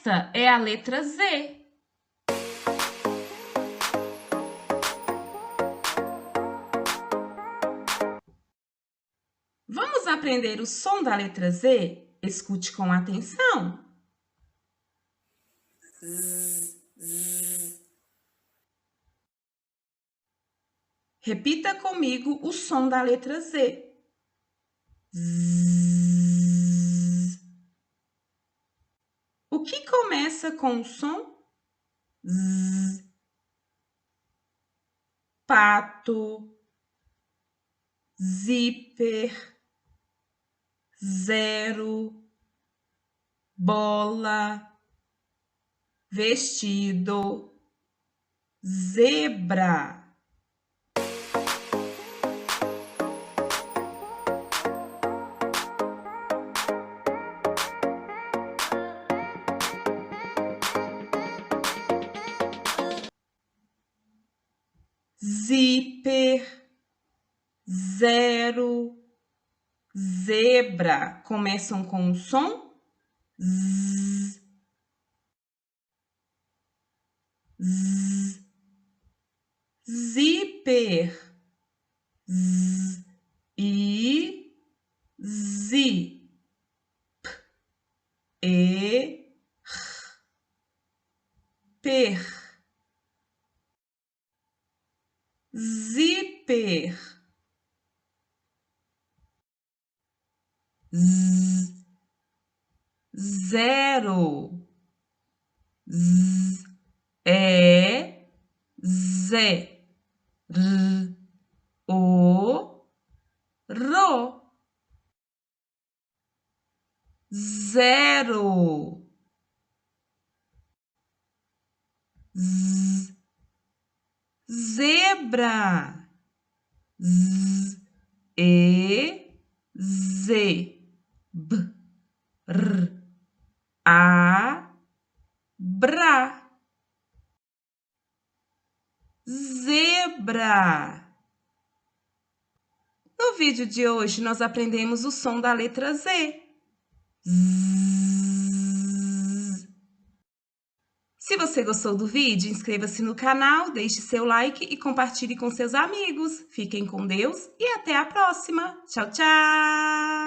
resposta é a letra Z. Vamos aprender o som da letra Z? Escute com atenção. Repita comigo o som da letra Z. O que começa com o som Z? Pato, zíper, zero, bola, vestido, zebra. Zíper, zero, zebra começam com o som Z. Z. Zíper, Z. I, zi, p, e, r, per. Zíper, Z, zero, Z, é, zé, r, o, ro. Zero, Z, zebra, Z, e, z, b, r, a, bra. Zebra. No vídeo de hoje, nós aprendemos o som da letra Z. Se você gostou do vídeo, inscreva-se no canal, deixe seu like e compartilhe com seus amigos. Fiquem com Deus e até a próxima. Tchau, tchau!